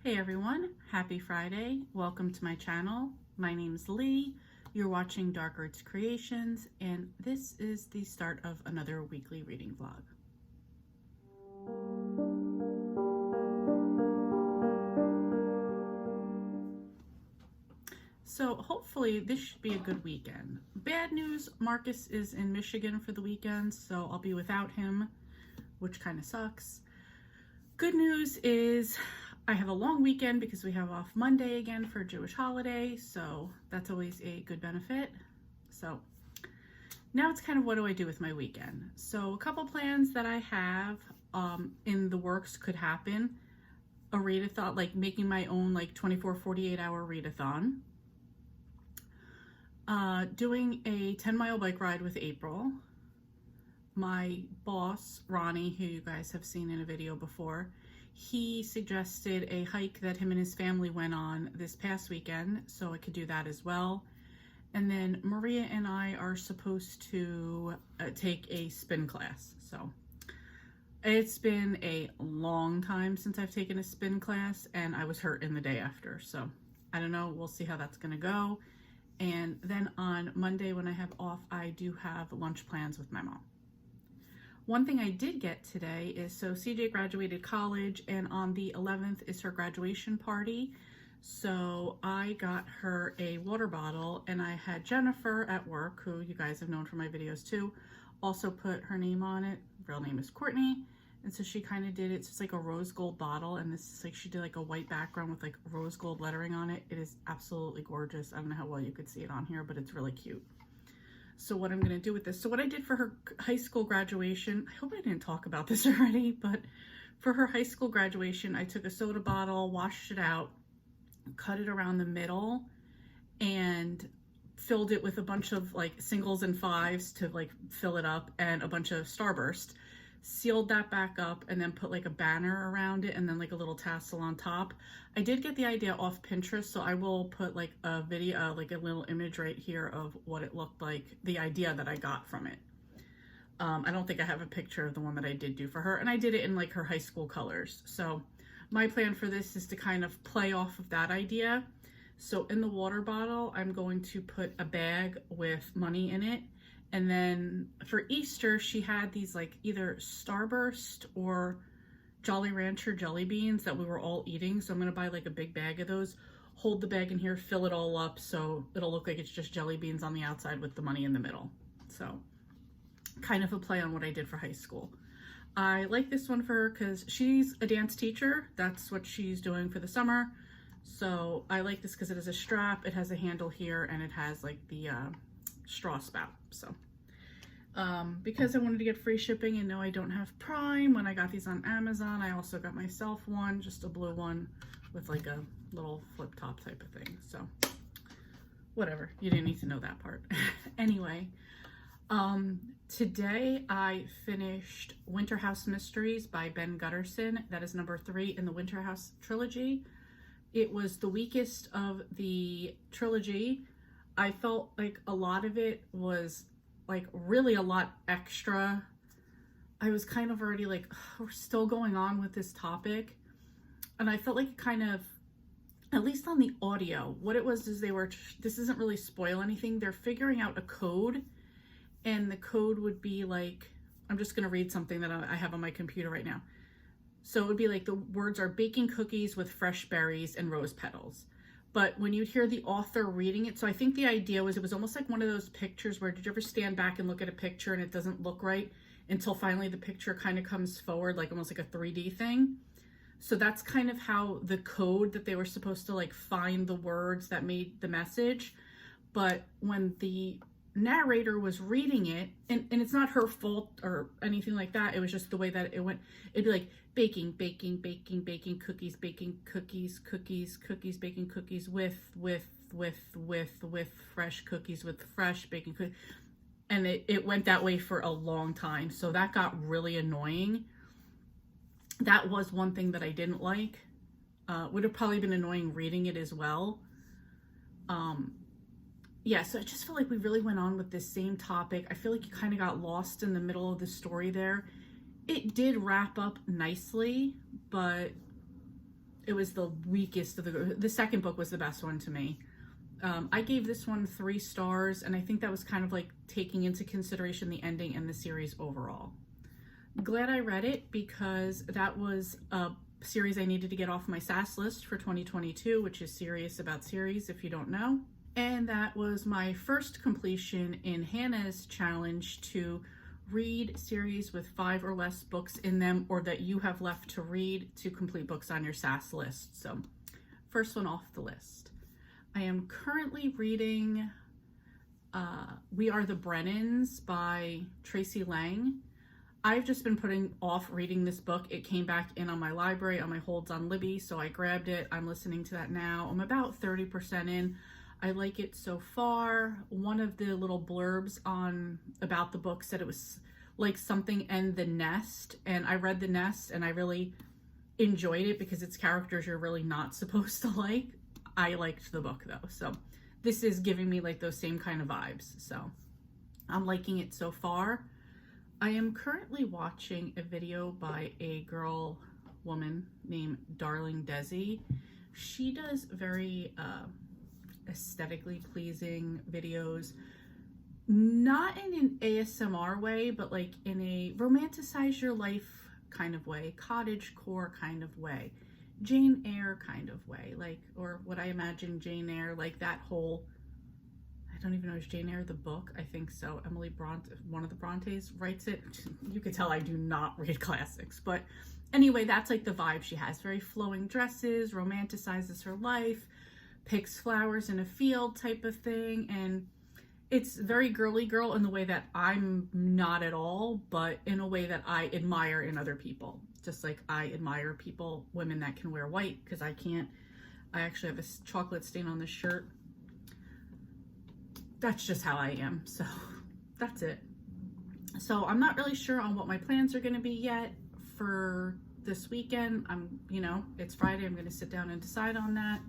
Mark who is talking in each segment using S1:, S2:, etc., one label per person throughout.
S1: Hey everyone, happy Friday. Welcome to my channel. My name's Lee. You're watching Dark Arts Creations, and this is the start of another weekly reading vlog. So hopefully this should be a good weekend. Bad news, Marcus is in Michigan for the weekend, so I'll be without him, which kind of sucks. Good news is I have a long weekend because we have off Monday again for a Jewish holiday, so that's always a good benefit. So now it's kind of what do I do with my weekend? So a couple plans that I have in the works could happen. A readathon, like making my own like 24-48 hour readathon. Doing a 10-mile bike ride with April. My boss, Ronnie, who you guys have seen in a video before, he suggested a hike that him and his family went on this past weekend, so I could do that as well. And then Maria and I are supposed to take a spin class. So it's been a long time since I've taken a spin class, and I was hurt in the day after. So I don't know, we'll see how that's gonna go. And then on Monday when I have off, I do have lunch plans with my mom. One thing I did get today is, so CJ graduated college, and on the 11th is her graduation party. So I got her a water bottle, and I had Jennifer at work, who you guys have known from my videos too, also put her name on it. Real name is Courtney. And so she kind of did it. So it's like a rose gold bottle, and this is like, she did like a white background with like rose gold lettering on it. It is absolutely gorgeous. I don't know how well you could see it on here, but it's really cute. So what I'm going to do with this, so what I did for her high school graduation, I hope I didn't talk about this already, but for her high school graduation, I took a soda bottle, washed it out, cut it around the middle, and filled it with a bunch of like singles and fives to like fill it up, and a bunch of Starburst. Sealed that back up, and then put like a banner around it, and then like a little tassel on top. I did get the idea off Pinterest, so I will put like a video, like a little image right here of what it looked like, the idea that I got from it. I don't think I have a picture of the one that I did do for her, and I did it in like her high school colors. So my plan for this is to kind of play off of that idea. So in the water bottle, I'm going to put a bag with money in it. And then for Easter, she had these like either Starburst or Jolly Rancher jelly beans that we were all eating. So I'm going to buy like a big bag of those, hold the bag in here, fill it all up, so it'll look like it's just jelly beans on the outside with the money in the middle. So kind of a play on what I did for high school. I like this one for her because she's a dance teacher. That's what she's doing for the summer. So I like this because it has a strap, it has a handle here, and it has like the straw spout. So because I wanted to get free shipping, and no, I don't have Prime, when I got these on Amazon, I also got myself one, just a blue one with like a little flip top type of thing. So whatever, you didn't need to know that part. Anyway, today I finished Winterhouse Mysteries by Ben Gutterson. That is number 3 in the Winterhouse trilogy. It was the weakest of the trilogy. I felt like a lot of it was like really a lot extra. I was kind of already like, we're still going on with this topic. And I felt like kind of, at least on the audio, what it was is this isn't really spoil anything. They're figuring out a code, and the code would be like, I'm just going to read something that I have on my computer right now. So it would be like, the words are baking cookies with fresh berries and rose petals. But when you'd hear the author reading it, so I think the idea was, it was almost like one of those pictures where, did you ever stand back and look at a picture and it doesn't look right until finally the picture kind of comes forward, like almost like a 3D thing? So that's kind of how the code that they were supposed to like find the words that made the message. But when the narrator was reading it, and it's not her fault or anything like that, it was just the way that it went. It'd be like baking, baking, baking, baking cookies, baking cookies, cookies, cookies, baking cookies with fresh cookies, with fresh baking cookies. And it went that way for a long time. So that got really annoying. That was one thing that I didn't like. Would have probably been annoying reading it as well. Yeah, so I just feel like we really went on with this same topic. I feel like you kind of got lost in the middle of the story there. It did wrap up nicely, but it was the weakest of the second book was the best one to me. I gave this one 3 stars, and I think that was kind of like taking into consideration the ending and the series overall. Glad I read it because that was a series I needed to get off my SAS list for 2022, which is Serious About Series, if you don't know. And that was my first completion in Hannah's challenge to read series with 5 or less books in them, or that you have left to read to complete books on your SAS list. So first one off the list. I am currently reading We Are the Brennans by Tracy Lang. I've just been putting off reading this book. It came back in on my library on my holds on Libby, so I grabbed it. I'm listening to that now. I'm about 30% in. I like it so far. One of the little blurbs about the book said it was like something and The Nest, and I read The Nest and I really enjoyed it because it's characters you're really not supposed to like. I liked the book though, so this is giving me like those same kind of vibes, so I'm liking it so far. I am currently watching a video by a woman named Darling Desi. She does very aesthetically pleasing videos, not in an ASMR way, but like in a romanticize your life kind of way, cottagecore kind of way, Jane Eyre kind of way, like, or what I imagine Jane Eyre, like that whole, I don't even know, is Jane Eyre the book? I think so. Emily Bronte, one of the Brontes, writes it. You could tell I do not read classics, but anyway, that's like the vibe she has. Very flowing dresses, romanticizes her life, picks flowers in a field type of thing, and it's very girly girl in the way that I'm not at all, but in a way that I admire in other people. Just like I admire women that can wear white, because I can't. I actually have a chocolate stain on this shirt. That's just how I am, so that's it. So I'm not really sure on what my plans are going to be yet for this weekend. It's Friday. I'm going to sit down and decide on that.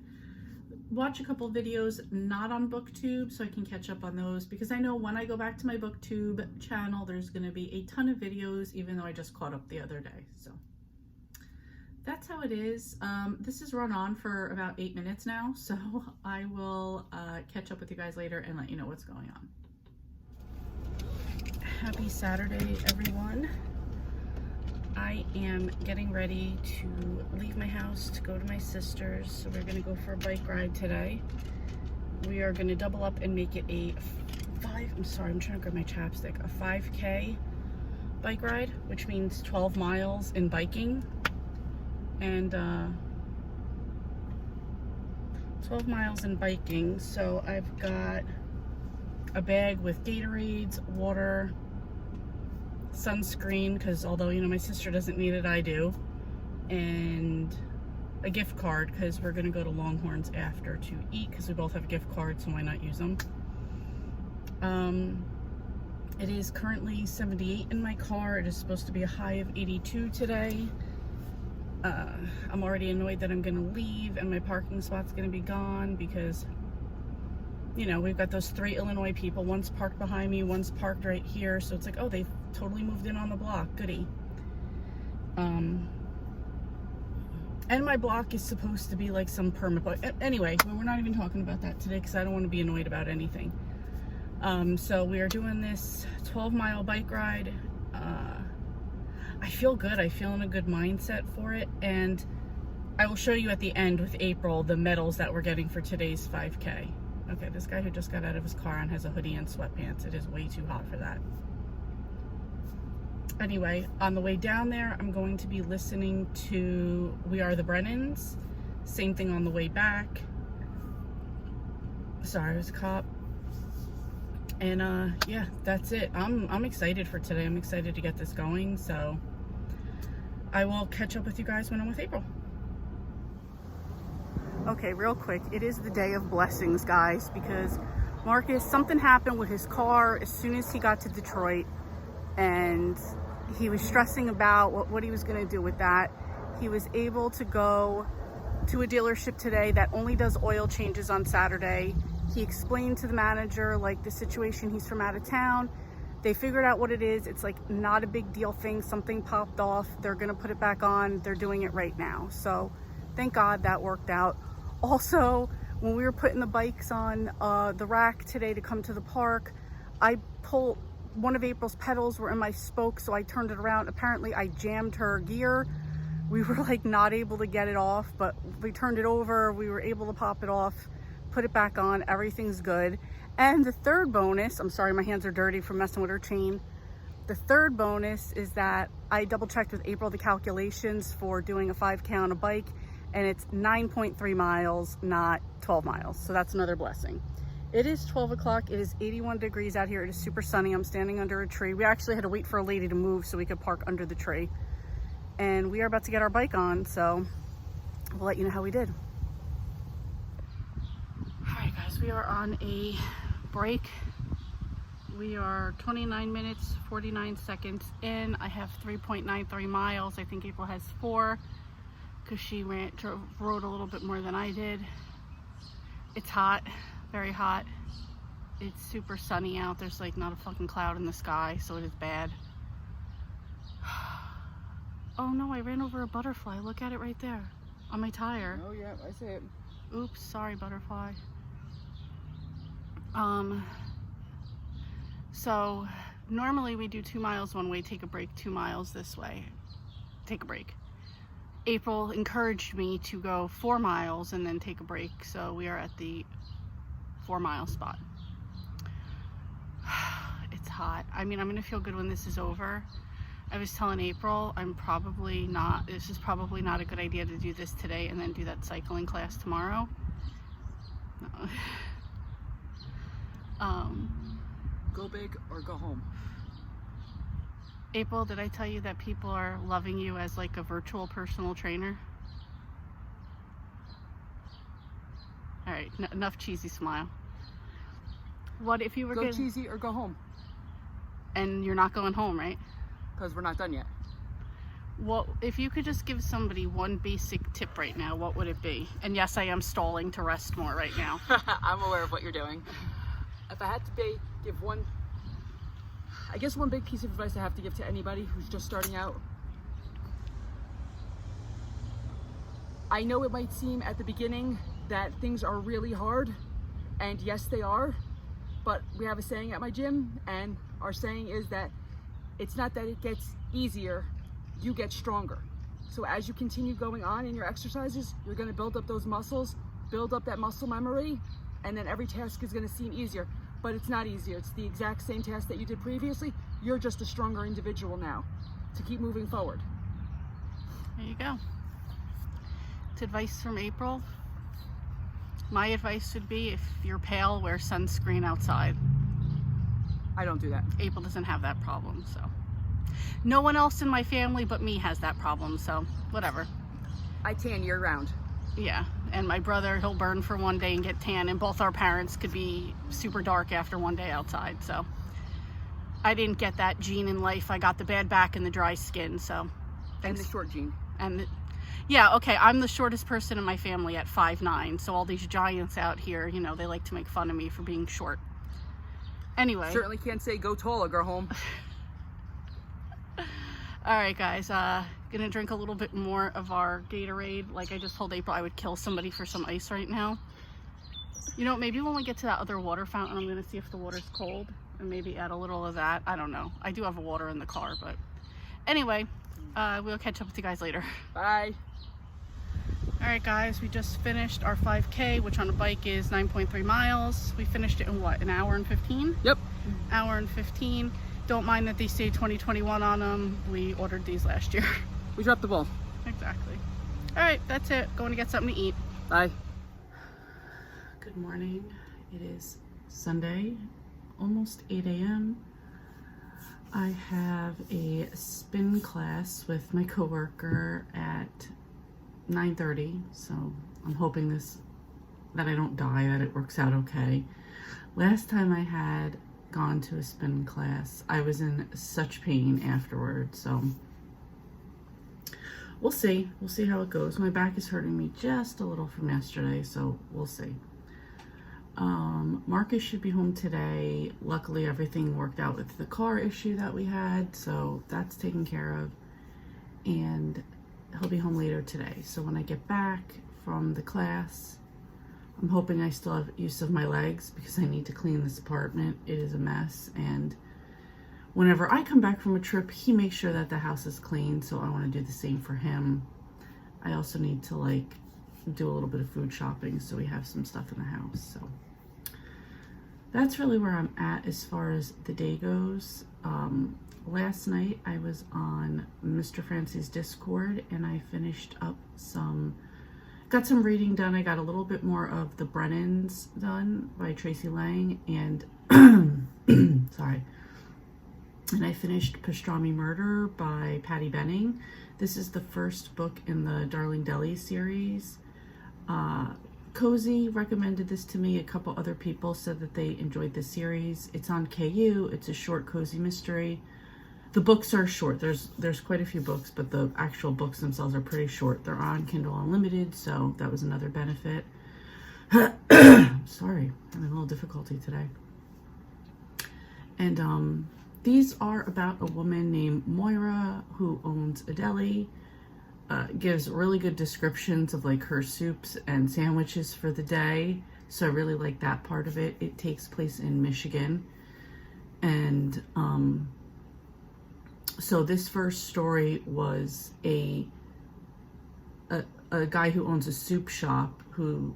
S1: Watch a couple videos not on BookTube so I can catch up on those, because I know when I go back to my BookTube channel, there's going to be a ton of videos, even though I just caught up the other day. So that's how it is. This has run on for about 8 minutes now, so I will catch up with you guys later and let you know what's going on. Happy Saturday, everyone. I am getting ready to leave my house to go to my sister's, so we're going to go for a bike ride today. We are going to double up and make it a I'm trying to grab my chapstick, a 5K bike ride, which means 12 miles in biking. And 12 miles in biking, so I've got a bag with Gatorades, water, sunscreen, because although my sister doesn't need it, I do, and a gift card because we're gonna go to Longhorns after to eat, because we both have gift cards, so why not use them. It is currently 78 in my car. It is supposed to be a high of 82 today. I'm already annoyed that I'm gonna leave and my parking spot's gonna be gone, because we've got those 3 Illinois people. One's parked behind me, one's parked right here, so it's like, oh, they've totally moved in on the block. Goody. And my block is supposed to be like some permit, but anyway, we're not even talking about that today because I don't want to be annoyed about anything. So we are doing this 12-mile bike ride. I feel good. I feel in a good mindset for it, and I will show you at the end with April the medals that we're getting for today's 5K. Okay, this guy who just got out of his car and has a hoodie and sweatpants. It is way too hot for that. Anyway, on the way down there, I'm going to be listening to We Are the Brennans. Same thing on the way back. Sorry, it was a cop. And yeah, that's it. I'm excited for today. I'm excited to get this going, so I will catch up with you guys when I'm with April. Okay, real quick, it is the day of blessings, guys, because Marcus, something happened with his car as soon as he got to Detroit, and he was stressing about what he was going to do with that. He was able to go to a dealership today that only does oil changes on Saturday. He explained to the manager, like, the situation. He's from out of town. They figured out what it is. It's like not a big deal thing. Something popped off. They're going to put it back on. They're doing it right now. So thank God that worked out. Also, when we were putting the bikes on the rack today to come to the park, I pulled one of April's pedals were in my spoke, so I turned it around. Apparently I jammed her gear. We were like not able to get it off, but we turned it over, we were able to pop it off, put it back on, everything's good. And the third bonus, I'm sorry, my hands are dirty from messing with her chain. The third bonus is that I double checked with April the calculations for doing a 5K on a bike, and it's 9.3 miles, not 12 miles. So that's another blessing. It is 12 o'clock. It is 81 degrees out here. It is super sunny. I'm standing under a tree. We actually had to wait for a lady to move so we could park under the tree. And we are about to get our bike on, so we'll let you know how we did. All right, guys, we are on a break. We are 29 minutes, 49 seconds in. I have 3.93 miles. I think April has 4 because she rode a little bit more than I did. It's hot, very hot. It's super sunny out. There's like not a fucking cloud in the sky, so it is bad. Oh no, I ran over a butterfly. Look at it right there on my tire.
S2: Oh yeah, I see it.
S1: Oops, sorry butterfly. So normally we do 2 miles one way, take a break, 2 miles this way, take a break. April encouraged me to go 4 miles and then take a break, so we are at the 4 mile spot. It's hot. I mean, I'm gonna feel good when this is over. I was telling April, this is probably not a good idea to do this today and then do that cycling class tomorrow. No.
S2: Go big or go home.
S1: April, did I tell you that people are loving you as like a virtual personal trainer? All right, enough cheesy smile. What if you were
S2: Go cheesy or go home.
S1: And you're not going home, right?
S2: Because we're not done yet.
S1: Well, if you could just give somebody one basic tip right now, what would it be? And yes, I am stalling to rest more right now.
S2: I'm aware of what you're doing. If I had to give one, I guess one big piece of advice I have to give to anybody who's just starting out. I know it might seem at the beginning that things are really hard, and yes, they are, but we have a saying at my gym, and our saying is that it's not that it gets easier, you get stronger. So as you continue going on in your exercises, you're gonna build up those muscles, build up that muscle memory, and then every task is gonna seem easier. But it's not easier. It's the exact same task that you did previously. You're just a stronger individual now to keep moving forward.
S1: There you go. It's advice from April. My advice would be, if you're pale, wear sunscreen outside.
S2: I don't do that.
S1: April doesn't have that problem, so. No one else in my family but me has that problem, so whatever.
S2: I tan year round.
S1: Yeah, and my brother, he'll burn for one day and get tan, and both our parents could be super dark after one day outside, so. I didn't get that gene in life. I got the bad back and the dry skin, so.
S2: Thanks. And the short gene.
S1: Yeah, okay, I'm the shortest person in my family at 5'9", so all these giants out here, you know, they like to make fun of me for being short. Anyway.
S2: Certainly can't say go tall or go home.
S1: All right, guys, gonna drink a little bit more of our Gatorade. Like I just told April, I would kill somebody for some ice right now. You know, maybe when we get to that other water fountain, I'm gonna see if the water's cold and maybe add a little of that. I don't know. I do have water in the car, but anyway, we'll catch up with you guys later.
S2: Bye.
S1: All right, guys, we just finished our 5K, which on a bike is 9.3 miles. We finished it in what, an hour and 15?
S2: Yep.
S1: Hour and 15. Don't mind that they say 2021 on them. We ordered these last year.
S2: We dropped the ball.
S1: Exactly. All right, that's it. Going to get something to eat.
S2: Bye.
S1: Good morning. It is Sunday, almost 8 a.m. I have a spin class with my coworker at 9:30, so I'm hoping that I don't die, that it works out okay. Last time I had gone to a spin class, I was in such pain afterwards, so we'll see how it goes. My back is hurting me just a little from yesterday, so we'll see. Marcus should be home today. Luckily everything worked out with the car issue that we had, so that's taken care of. And he'll be home later today. So when I get back from the class, I'm hoping I still have use of my legs because I need to clean this apartment. It is a mess, and whenever I come back from a trip, he makes sure that the house is clean, so I want to do the same for him. I also need to like do a little bit of food shopping so we have some stuff in the house. So that's really where I'm at as far as the day goes. Last night I was on Mr. Francie's Discord and I finished up got some reading done. I got a little bit more of The Brennans done by Tracy Lang, and sorry. And I finished Pastrami Murder by Patty Benning. This is the first book in the Darling Deli series. Cozy recommended this to me. A couple other people said that they enjoyed the series. It's on KU. It's a short cozy mystery. The books are short. There's quite a few books, but the actual books themselves are pretty short. They're on Kindle Unlimited, so that was another benefit. Sorry, having a little difficulty today. And these are about a woman named Moira who owns a deli. Gives really good descriptions of like her soups and sandwiches for the day. So I really like that part of it. It takes place in Michigan. And so this first story was a guy who owns a soup shop who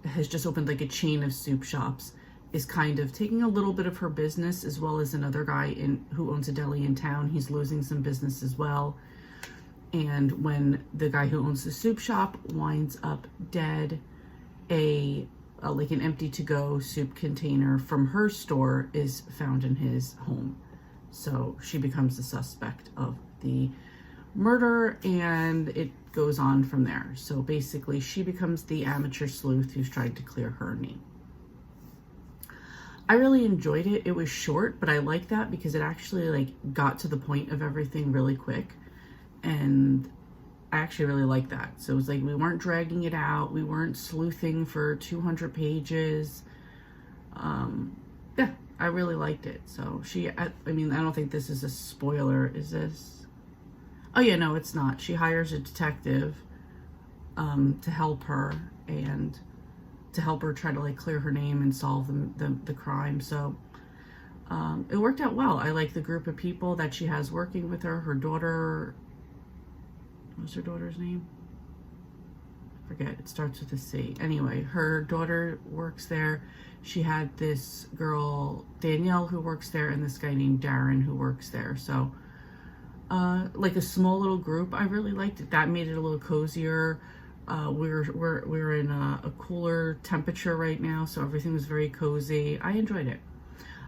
S1: has just opened like a chain of soup shops, is kind of taking a little bit of her business, as well as another guy who owns a deli in town. He's losing some business as well. And when the guy who owns the soup shop winds up dead, like an empty to-go soup container from her store is found in his home. So she becomes the suspect of the murder, and it goes on from there. So basically she becomes the amateur sleuth who's trying to clear her name. I really enjoyed it. It was short, but I like that because it actually like got to the point of everything really quick. And I actually really like that. So it was like we weren't dragging it out. We weren't sleuthing for 200 pages. Yeah, I really liked it. So I mean, I don't think this is a spoiler. Is this? Oh yeah, no, it's not. She hires a detective to help her and to help her try to like clear her name and solve the crime. So it worked out well. I like the group of people that she has working with her. Her daughter, what's her daughter's name? I forget. It starts with a C. Anyway, her daughter works there. She had this girl, Danielle, who works there, and this guy named Darren who works there. So like a small little group. I really liked it. That made it a little cozier. We're in a cooler temperature right now, so everything was very cozy. I enjoyed it.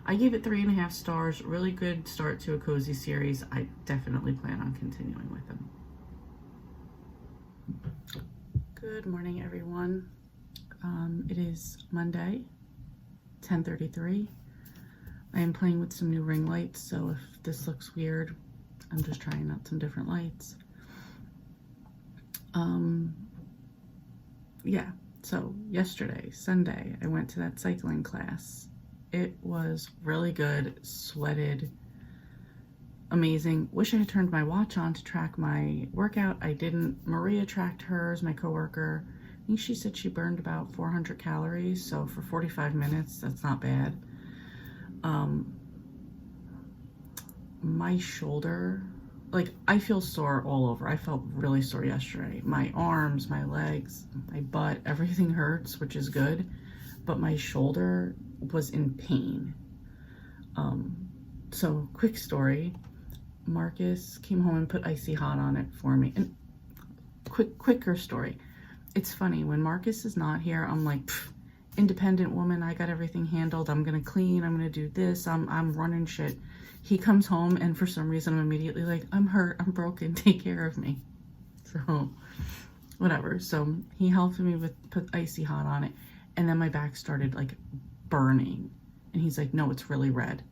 S1: I gave it 3.5 stars. Really good start to a cozy series. I definitely plan on continuing with them. Good morning, everyone. It is Monday, 10:33. I am playing with some new ring lights, so if this looks weird, I'm just trying out some different lights. Yeah, so yesterday, Sunday, I went to that cycling class. It was really good, sweated, amazing. Wish I had turned my watch on to track my workout. I didn't. Maria tracked hers, my coworker. I think she said she burned about 400 calories, so for 45 minutes, that's not bad. My shoulder, like, I feel sore all over. I felt really sore yesterday. My arms, my legs, my butt, everything hurts, which is good, but my shoulder was in pain. So quick story, Marcus came home and put icy hot on it for me. And quicker story. It's funny, when Marcus is not here, I'm like, independent woman, I got everything handled. I'm gonna clean, I'm gonna do this, I'm running shit. He comes home and for some reason I'm immediately like, I'm hurt, I'm broken, take care of me. So whatever. So he helped me put icy hot on it, and then my back started like burning, and he's like, no, it's really red.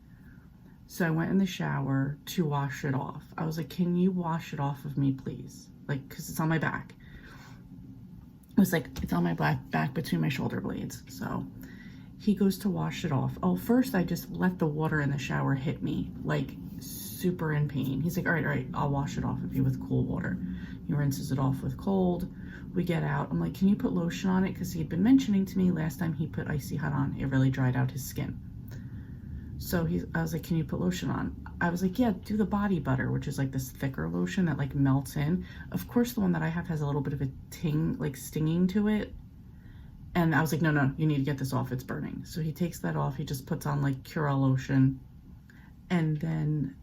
S1: So I went in the shower to wash it off. I was like, can you wash it off of me, please? Like, because it's on my back. It was like, it's on my back between my shoulder blades. So he goes to wash it off. Oh, first I just let the water in the shower hit me, like super in pain. He's like, all right, I'll wash it off of you with cool water. He rinses it off with cold. We get out. I'm like, can you put lotion on it? Because he had been mentioning to me last time he put icy hot on, it really dried out his skin. So I was like, can you put lotion on? I was like, yeah, do the body butter, which is like this thicker lotion that like melts in. Of course, the one that I have has a little bit of a ting, like stinging to it. And I was like, no, you need to get this off. It's burning. So he takes that off. He just puts on like Curel lotion. And then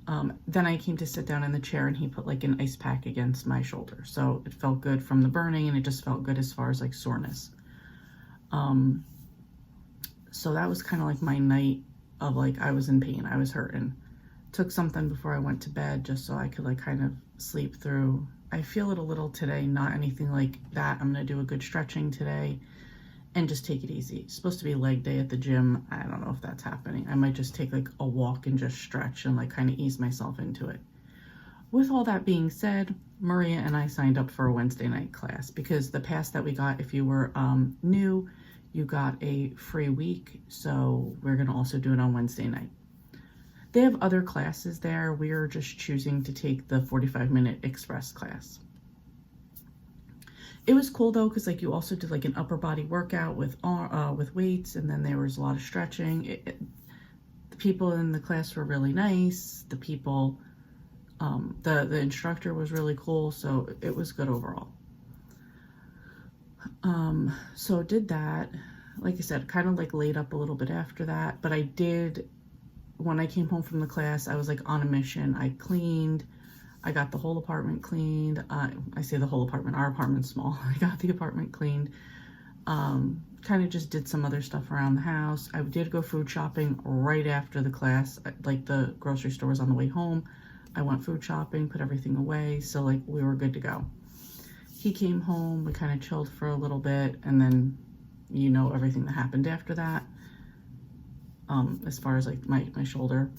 S1: I came to sit down in the chair and he put like an ice pack against my shoulder. So it felt good from the burning and it just felt good as far as like soreness. So that was kind of like my night of like, I was in pain. I was hurting. Took something before I went to bed just so I could like kind of sleep through. I feel it a little today, not anything like that. I'm going to do a good stretching today and just take it easy. It's supposed to be leg day at the gym. I don't know if that's happening. I might just take like a walk and just stretch and like kind of ease myself into it. With all that being said, Maria and I signed up for a Wednesday night class because the pass that we got, if you were new, you got a free week. So we're going to also do it on Wednesday night. They have other classes there. We are just choosing to take the 45-minute express class. It was cool though, because like you also did like an upper body workout with weights, and then there was a lot of stretching. The people in the class were really nice. The people, the instructor was really cool, so it was good overall. So did that. Like I said, kind of like laid up a little bit after that, but I did. When I came home from the class, I was like on a mission. I cleaned. I got the whole apartment cleaned. I say the whole apartment. Our apartment's small. I got the apartment cleaned. Kind of just did some other stuff around the house. I did go food shopping right after the class. Like the grocery store was on the way home. I went food shopping, put everything away. So like we were good to go. He came home. We kind of chilled for a little bit. And then, you know, everything that happened after that. As far as like my shoulder,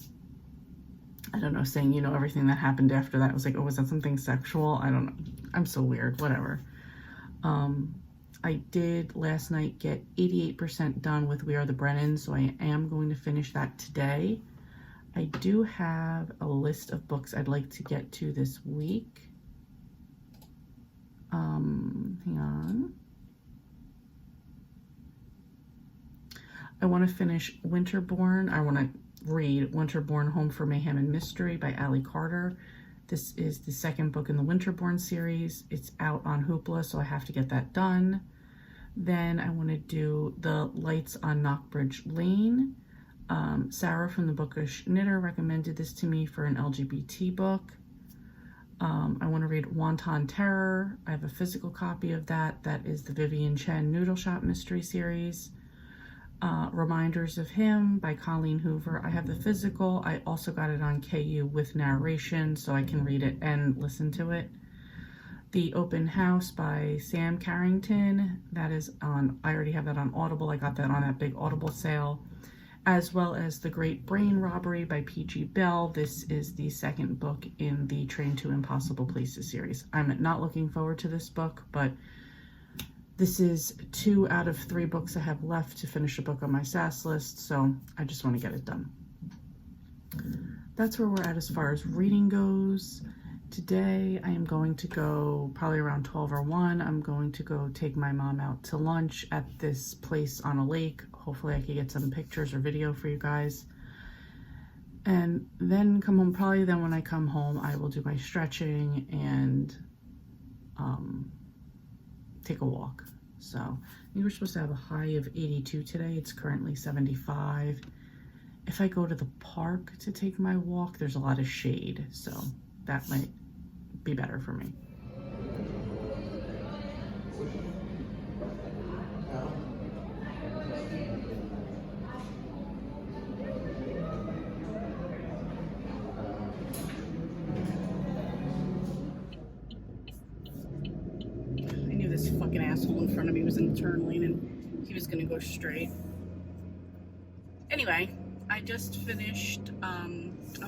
S1: I don't know, saying, you know, everything that happened after that was like, oh, was that something sexual? I don't know. I'm so weird, whatever. I did last night get 88% done with We Are the Brennans, so I am going to finish that today. I do have a list of books I'd like to get to this week. Hang on. I want to finish Winterborn. I want to read Winterborn, Home for Mayhem and Mystery by Allie Carter. This is the second book in the Winterborn series. It's out on Hoopla, so I have to get that done. Then I want to do The Lights on Knockbridge Lane. Sarah from the Bookish Knitter recommended this to me for an LGBT book. I want to read Wonton Terror. I have a physical copy of that. That is the Vivian Chen Noodle Shop Mystery Series. Reminders of Him by Colleen Hoover. I have the physical. I also got it on KU with narration, so I can read it and listen to it. The Open House by Sam Carrington. That is on, I already have that on Audible. I got that on that big Audible sale. As well as The Great Brain Robbery by P.G. Bell. This is the second book in the Train to Impossible Places series. I'm not looking forward to this book, but this is 2 out of 3 books I have left to finish a book on my SAS list, so I just want to get it done. That's where we're at as far as reading goes. Today I am going to go probably around 12 or 1. I'm going to go take my mom out to lunch at this place on a lake. Hopefully I can get some pictures or video for you guys. And then come home. Probably then when I come home, I will do my stretching and take a walk. So I think we're supposed to have a high of 82 today. It's currently 75. If I go to the park to take my walk, there's a lot of shade, so that might be better for me. This fucking asshole in front of me was in the turn lane and he was gonna go straight. Anyway, I just finished, I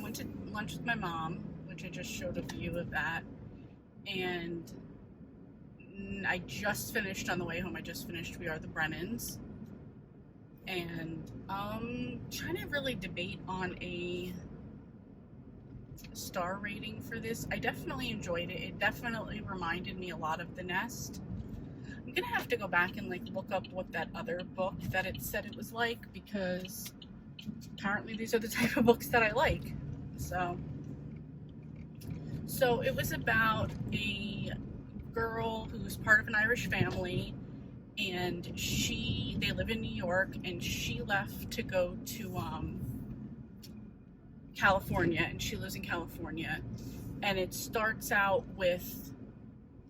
S1: went to lunch with my mom, which I just showed a view of that, and I just finished on the way home. I just finished We Are the Brennans, and trying to really debate on a star rating for this. I definitely enjoyed it. It definitely reminded me a lot of The Nest. I'm gonna have to go back and like look up what that other book that it said it was like, because apparently these are the type of books that I like. So it was about a girl who's part of an Irish family, and they live in New York, and she left to go to California, and she lives in California, and it starts out with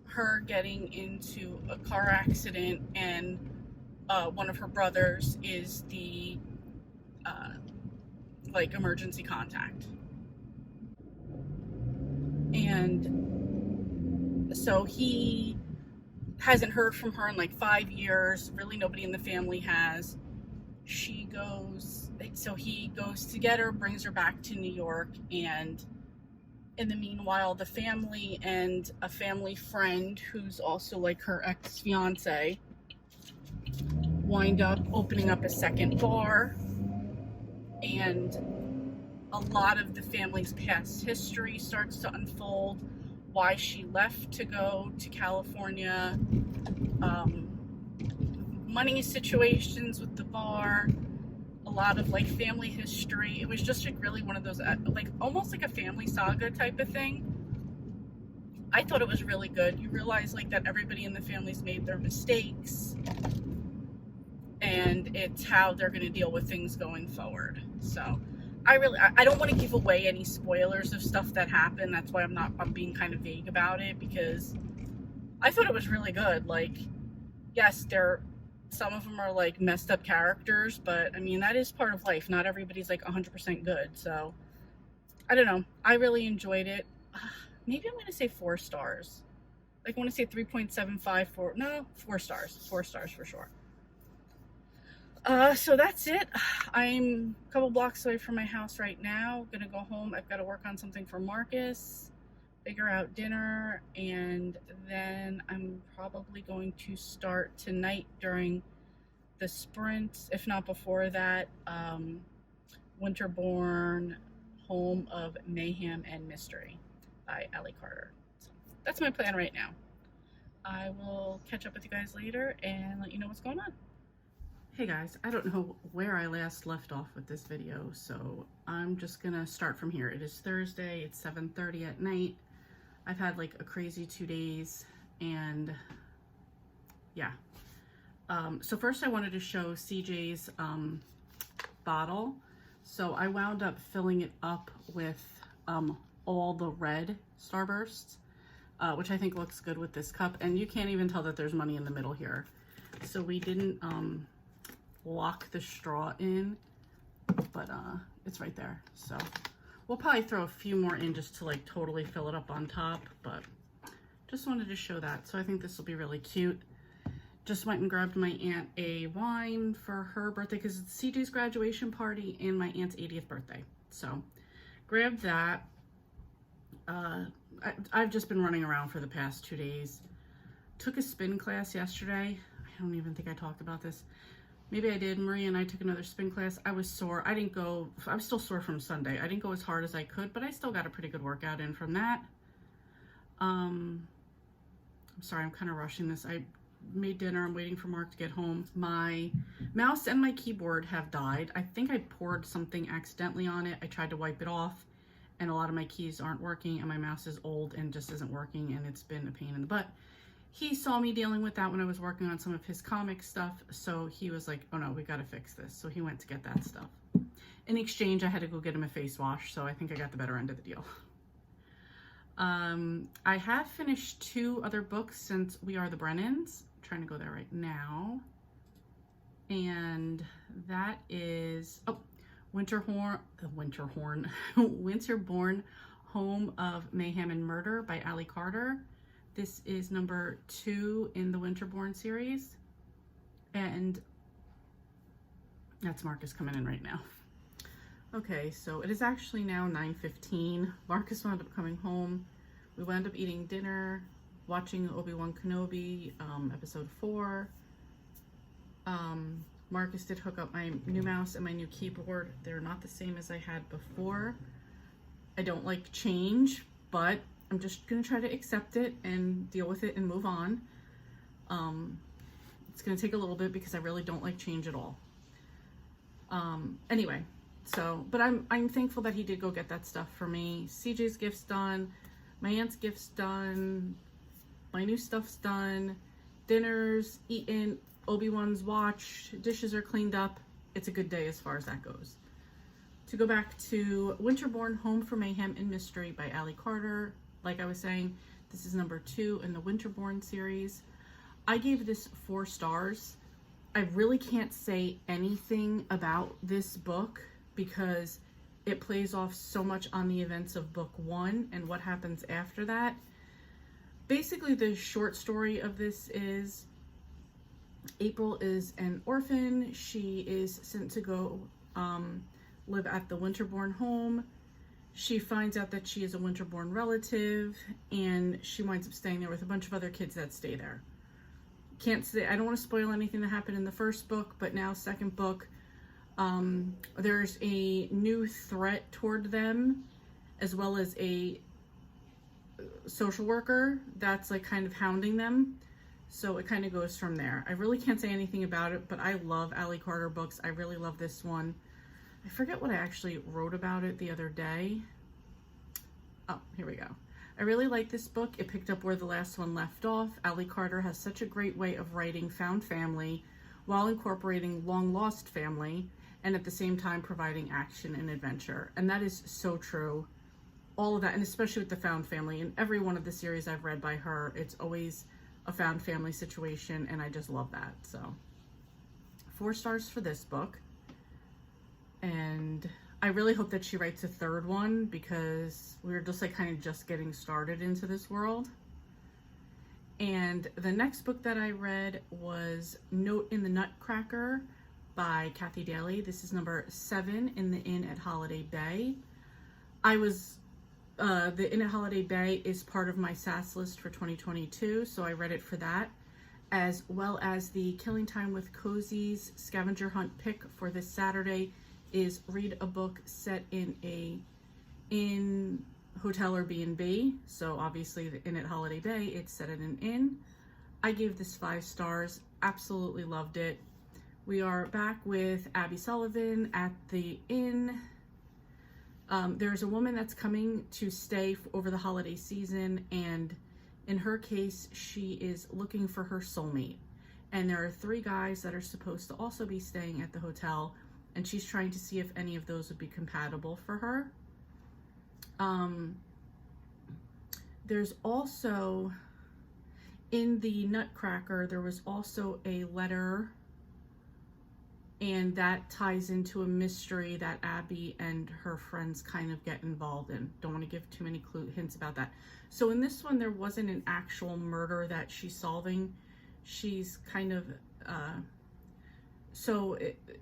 S1: her getting into a car accident, and one of her brothers is the like emergency contact, and so he hasn't heard from her in like 5 years. Really, nobody in the family has. He goes to get her, brings her back to New York, and in the meanwhile, the family and a family friend who's also like her ex-fiance wind up opening up a second bar, and a lot of the family's past history starts to unfold. Why she left to go to California, money situations with the bar, a lot of like family history. It was just like really one of those like almost like a family saga type of thing. I thought it was really good. You realize like that everybody in the family's made their mistakes, and it's how they're going to deal with things going forward. So I don't want to give away any spoilers of stuff that happened. That's why I'm being kind of vague about it, because I thought it was really good. Like, yes, some of them are like messed up characters, but I mean, that is part of life. Not everybody's like 100% good. So I don't know. I really enjoyed it. Maybe I'm going to say 4 stars. Like, I want to say 3.75, 4 stars. 4 stars for sure. So that's it. I'm a couple blocks away from my house right now. Gonna go home. I've got to work on something for Marcus, figure out dinner, and then I'm probably going to start tonight during the sprint, if not before that, Winterborn, Home of Mayhem and Mystery by Ali Carter. So that's my plan right now. I will catch up with you guys later and let you know what's going on. Hey guys, I don't know where I last left off with this video, so I'm just gonna start from here. It is Thursday, it's 7:30 at night. I've had like a crazy 2 days, and yeah. So first I wanted to show CJ's bottle. So I wound up filling it up with all the red Starbursts, which I think looks good with this cup, and you can't even tell that there's money in the middle here. So we didn't lock the straw in, but it's right there. So we'll probably throw a few more in just to like totally fill it up on top, but just wanted to show that. So I think this will be really cute. Just went and grabbed my aunt a wine for her birthday, because it's CJ's graduation party and my aunt's 80th birthday. So grabbed that. I've just been running around for the past 2 days. Took a spin class yesterday. I don't even think I talked about this. Maybe I did. Maria and I took another spin class. I was sore. I was still sore from Sunday. I didn't go as hard as I could, but I still got a pretty good workout in from that. I'm sorry, I'm kind of rushing this. I made dinner. I'm waiting for Mark to get home. My mouse and my keyboard have died. I think I poured something accidentally on it. I tried to wipe it off, and a lot of my keys aren't working, and my mouse is old and just isn't working, and it's been a pain in the butt. He saw me dealing with that when I was working on some of his comic stuff, so he was like, oh no, we gotta fix this. So he went to get that stuff. In exchange, I had to go get him a face wash, so I think I got the better end of the deal. I have finished 2 other books since We Are the Brennans. I'm trying to go there right now. And that is, Winterborn, Home of Mayhem and Murder by Ali Carter. This is number 2 in the Winterborn series, and that's Marcus coming in right now. Okay, so it is actually now 9:15. Marcus wound up coming home. We wound up eating dinner, watching Obi-Wan Kenobi, episode 4. Marcus did hook up my new mouse and my new keyboard. They're not the same as I had before. I don't like change, but I'm just gonna try to accept it and deal with it and move on. It's gonna take a little bit because I really don't like change at all. Anyway, so, but I'm thankful that he did go get that stuff for me. CJ's gift's done, my aunt's gift's done, my new stuff's done, dinner's eaten, Obi-Wan's watched, dishes are cleaned up. It's a good day as far as that goes. To go back to Winterborn, Home for Mayhem and Mystery by Allie Carter. Like I was saying, this is number 2 in the Winterborn series. I gave this 4 stars. I really can't say anything about this book because it plays off so much on the events of book 1 and what happens after that. Basically, the short story of this is April is an orphan. She is sent to go live at the Winterborn home. She finds out that she is a Winterborn relative, and she winds up staying there with a bunch of other kids that stay there. Can't say, I don't want to spoil anything that happened in the first book, but now second book, there's a new threat toward them, as well as a social worker that's like kind of hounding them. So it kind of goes from there. I really can't say anything about it, but I love Allie Carter books. I really love this one. I forget what I actually wrote about it the other day. Oh, here we go. I really like this book. It picked up where the last one left off. Allie Carter has such a great way of writing found family while incorporating long lost family and at the same time providing action and adventure. And that is so true. All of that, and especially with the found family. In every one of the series I've read by her, it's always a found family situation, and I just love that. So 4 stars for this book. And I really hope that she writes a third one because we're just like kind of just getting started into this world. And the next book that I read was Note in the Nutcracker by Kathy Daly. This is number 7 in the Inn at Holiday Bay. The Inn at Holiday Bay is part of my SAS list for 2022, so I read it for that, as well as the Killing Time with Cozy's scavenger hunt pick for this Saturday is read a book set in a inn, hotel, or B&B. So obviously the Inn at Holiday Bay, it's set in an inn. I gave this 5 stars, absolutely loved it. We are back with Abby Sullivan at the inn. There's a woman that's coming to stay over the holiday season, and in her case, she is looking for her soulmate. And there are 3 guys that are supposed to also be staying at the hotel, and she's trying to see if any of those would be compatible for her. There's also, in the Nutcracker, there was also a letter, and that ties into a mystery that Abby and her friends kind of get involved in. Don't want to give too many hints about that. So in this one, there wasn't an actual murder that she's solving. She's kind of,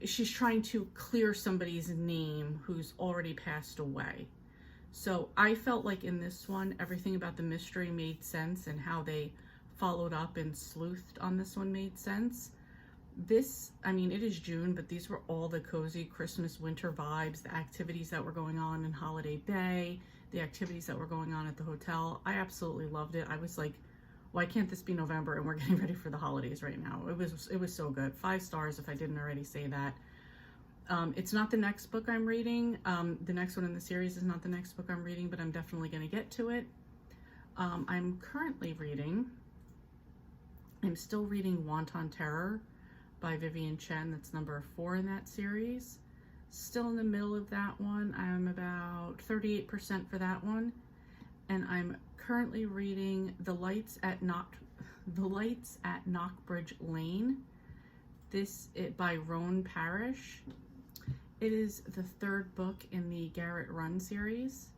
S1: she's trying to clear somebody's name who's already passed away. So I felt like in this one, everything about the mystery made sense, and how they followed up and sleuthed on this one made sense. This, I mean, it is June, but these were all the cozy Christmas winter vibes, the activities that were going on in Holiday Bay, the activities that were going on at the hotel. I absolutely loved it. I was like, why can't this be November and we're getting ready for the holidays right now? It was so good. 5 stars if I didn't already say that. It's not the next book I'm reading. The next one in the series is not the next book I'm reading, but I'm definitely going to get to it. I'm still reading Wanton Terror by Vivian Chen. That's number 4 in that series. Still in the middle of that one. I'm about 38% for that one. And I'm currently reading The Lights at Knockbridge Lane. By Roan Parrish. It is the 3rd book in the Garrett Run series.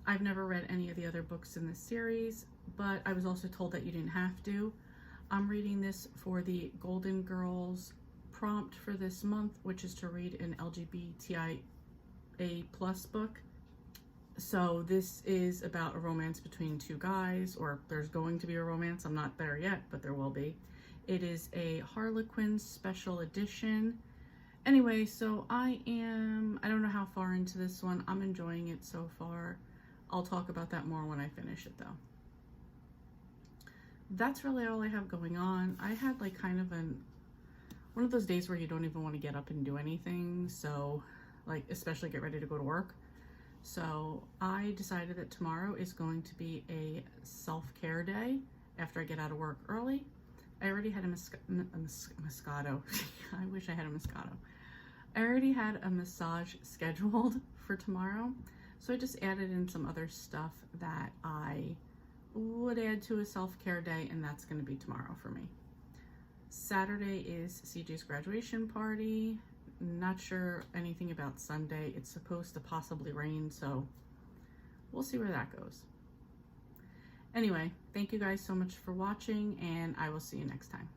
S1: I've never read any of the other books in this series, but I was also told that you didn't have to. I'm reading this for the Golden Girls prompt for this month, which is to read an LGBTIA+ book. So this is about a romance between 2 guys, or there's going to be a romance. I'm not there yet, but there will be. It is a Harlequin special edition. Anyway, so I don't know how far into this one. I'm enjoying it so far. I'll talk about that more when I finish it though. That's really all I have going on. I had like kind of one of those days where you don't even want to get up and do anything. So like, especially get ready to go to work. So I decided that tomorrow is going to be a self-care day after I get out of work early. I already had a Moscato. I wish I had a Moscato. I already had a massage scheduled for tomorrow. So I just added in some other stuff that I would add to a self-care day, and that's going to be tomorrow for me. Saturday is CJ's graduation party. Not sure anything about Sunday. It's supposed to possibly rain, so we'll see where that goes. Anyway, thank you guys so much for watching, and I will see you next time.